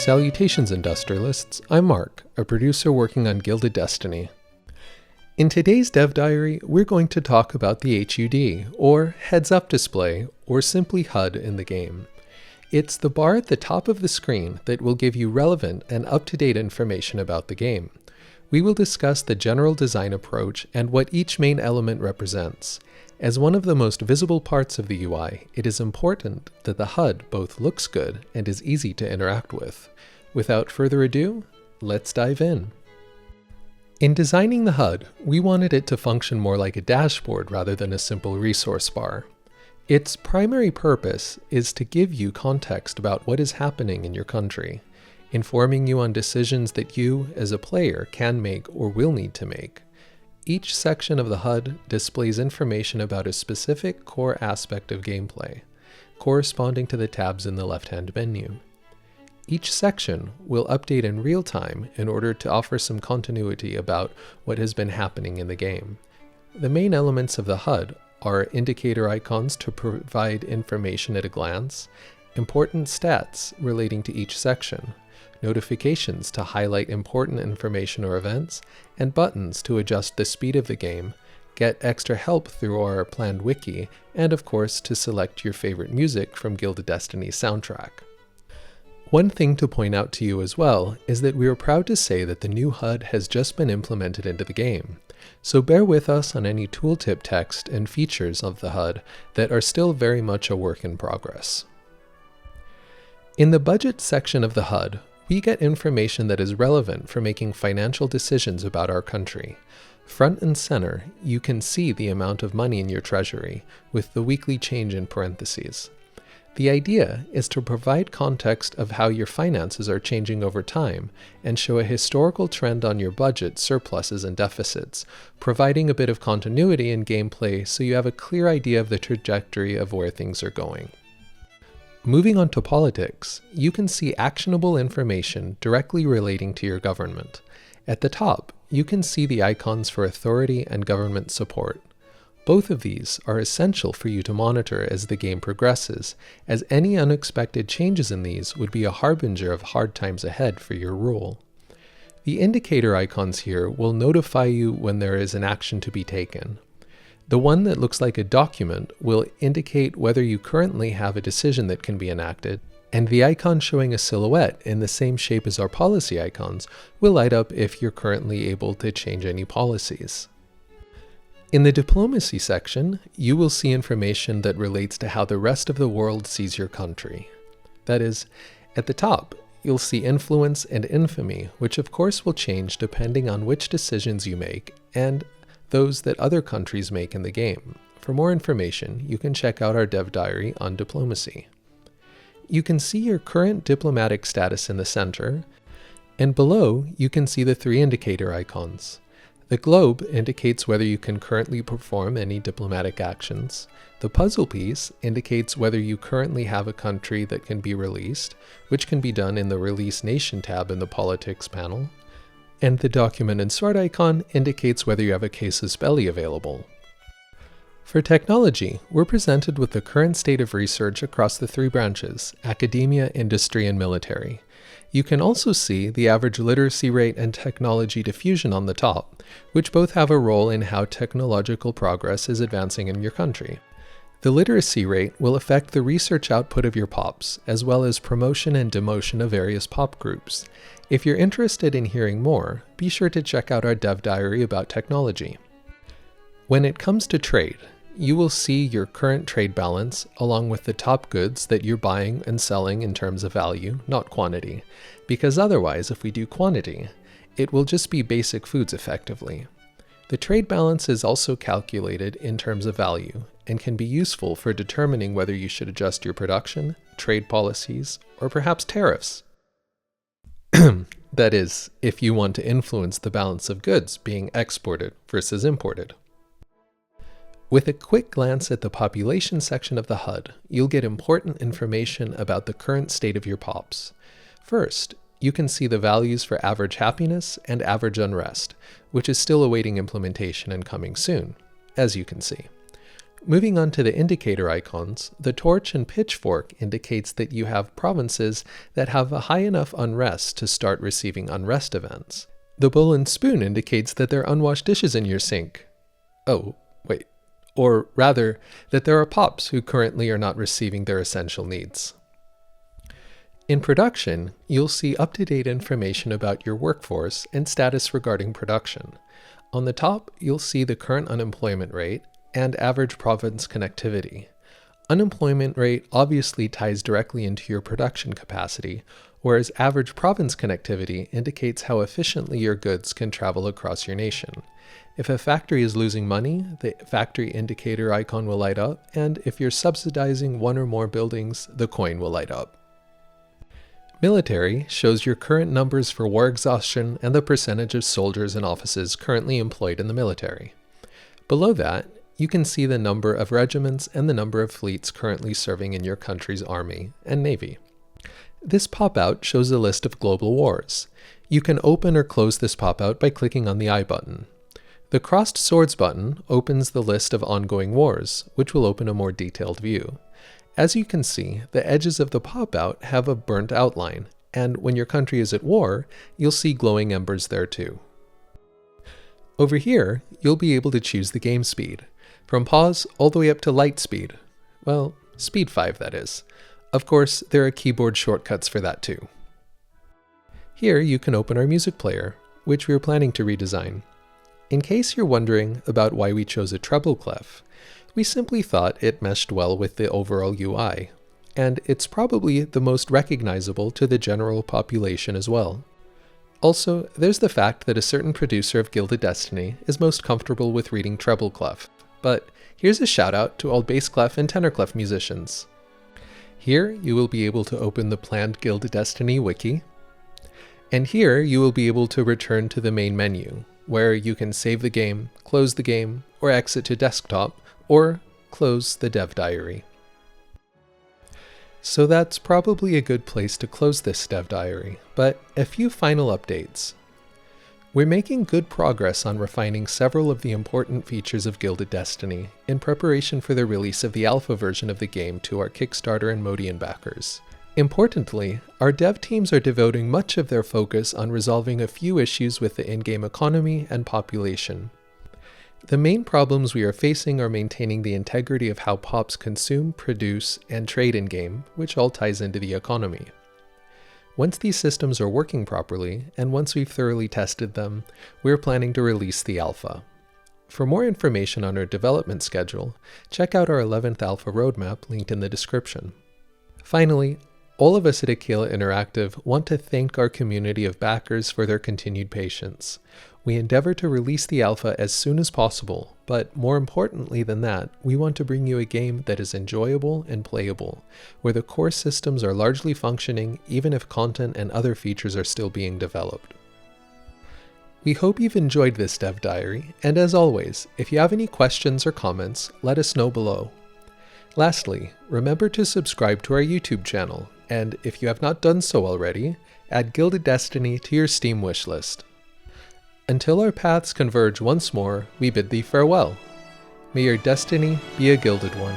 Salutations, industrialists. I'm Mark, a producer working on Gilded Destiny. In today's dev diary, we're going to talk about the HUD, or heads-up display, or simply HUD in the game. It's the bar at the top of the screen that will give you relevant and up-to-date information about the game. We will discuss the general design approach and what each main element represents. As one of the most visible parts of the UI, it is important that the HUD both looks good and is easy to interact with. Without further ado, let's dive in. In designing the HUD, we wanted it to function more like a dashboard rather than a simple resource bar. Its primary purpose is to give you context about what is happening in your country, informing you on decisions that you, as a player, can make or will need to make. Each section of the HUD displays information about a specific core aspect of gameplay, corresponding to the tabs in the left-hand menu. Each section will update in real time in order to offer some continuity about what has been happening in the game. The main elements of the HUD are indicator icons to provide information at a glance, important stats relating to each section, notifications to highlight important information or events, and buttons to adjust the speed of the game, get extra help through our planned wiki, and of course to select your favorite music from Gilded Destiny's soundtrack. One thing to point out to you as well is that we are proud to say that the new HUD has just been implemented into the game, so bear with us on any tooltip text and features of the HUD that are still very much a work in progress. In the budget section of the HUD, we get information that is relevant for making financial decisions about our country. Front and center, you can see the amount of money in your treasury, with the weekly change in parentheses. The idea is to provide context of how your finances are changing over time and show a historical trend on your budget, surpluses, and deficits, providing a bit of continuity in gameplay so you have a clear idea of the trajectory of where things are going. Moving on to politics, you can see actionable information directly relating to your government. At the top, you can see the icons for authority and government support. Both of these are essential for you to monitor as the game progresses, as any unexpected changes in these would be a harbinger of hard times ahead for your rule. The indicator icons here will notify you when there is an action to be taken. The one that looks like a document will indicate whether you currently have a decision that can be enacted, and the icon showing a silhouette in the same shape as our policy icons will light up if you're currently able to change any policies. In the diplomacy section, you will see information that relates to how the rest of the world sees your country. That is, at the top, you'll see influence and infamy, which of course will change depending on which decisions you make and those that other countries make in the game. For more information, you can check out our dev diary on diplomacy. You can see your current diplomatic status in the center, and below you can see the three indicator icons. The globe indicates whether you can currently perform any diplomatic actions. The puzzle piece indicates whether you currently have a country that can be released, which can be done in the Release Nation tab in the Politics panel. And the document and sword icon indicates whether you have a casus belli available. For technology, we're presented with the current state of research across the three branches: academia, industry, and military. You can also see the average literacy rate and technology diffusion on the top, which both have a role in how technological progress is advancing in your country. The literacy rate will affect the research output of your POPs, as well as promotion and demotion of various POP groups. If you're interested in hearing more, be sure to check out our dev diary about technology. When it comes to trade, you will see your current trade balance along with the top goods that you're buying and selling in terms of value, not quantity, because otherwise, if we do quantity, it will just be basic foods effectively. The trade balance is also calculated in terms of value and can be useful for determining whether you should adjust your production, trade policies, or perhaps tariffs. That is, if you want to influence the balance of goods being exported versus imported. With a quick glance at the population section of the HUD, you'll get important information about the current state of your POPs. First, you can see the values for average happiness and average unrest, which is still awaiting implementation and coming soon, as you can see. Moving on to the indicator icons, the torch and pitchfork indicates that you have provinces that have a high enough unrest to start receiving unrest events. The bowl and spoon indicates that there are unwashed dishes in your sink. Oh, wait. Or rather, that there are pops who currently are not receiving their essential needs. In production, you'll see up-to-date information about your workforce and status regarding production. On the top, you'll see the current unemployment rate and average province connectivity. Unemployment rate obviously ties directly into your production capacity, whereas average province connectivity indicates how efficiently your goods can travel across your nation. If a factory is losing money, the factory indicator icon will light up, and if you're subsidizing one or more buildings, the coin will light up. Military shows your current numbers for war exhaustion and the percentage of soldiers and officers currently employed in the military. Below that, you can see the number of regiments and the number of fleets currently serving in your country's army and navy. This pop-out shows a list of global wars. You can open or close this pop-out by clicking on the I button. The crossed swords button opens the list of ongoing wars, which will open a more detailed view. As you can see, the edges of the pop-out have a burnt outline, and when your country is at war, you'll see glowing embers there too. Over here, you'll be able to choose the game speed, from pause all the way up to light speed. Well, speed 5 that is. Of course, there are keyboard shortcuts for that too. Here you can open our music player, which we are planning to redesign. In case you're wondering about why we chose a treble clef, we simply thought it meshed well with the overall UI, and it's probably the most recognizable to the general population as well. Also, there's the fact that a certain producer of Gilded Destiny is most comfortable with reading treble clef, but here's a shout out to all bass clef and tenor clef musicians. Here you will be able to open the planned Gilded Destiny wiki, and here you will be able to return to the main menu, where you can save the game, close the game, or exit to desktop, or close the dev diary. So that's probably a good place to close this dev diary, but a few final updates. We're making good progress on refining several of the important features of Gilded Destiny in preparation for the release of the alpha version of the game to our Kickstarter and Modian backers. Importantly, our dev teams are devoting much of their focus on resolving a few issues with the in-game economy and population. The main problems we are facing are maintaining the integrity of how pops consume, produce, and trade in-game, which all ties into the economy. Once these systems are working properly, and once we've thoroughly tested them, we're planning to release the alpha. For more information on our development schedule, check out our 11th alpha roadmap linked in the description. Finally, all of us at Aquila Interactive want to thank our community of backers for their continued patience. We endeavor to release the alpha as soon as possible, but more importantly than that, we want to bring you a game that is enjoyable and playable, where the core systems are largely functioning even if content and other features are still being developed. We hope you've enjoyed this dev diary, and as always, if you have any questions or comments, let us know below. Lastly, remember to subscribe to our YouTube channel, and if you have not done so already, add Gilded Destiny to your Steam wishlist. Until our paths converge once more, we bid thee farewell. May your destiny be a gilded one.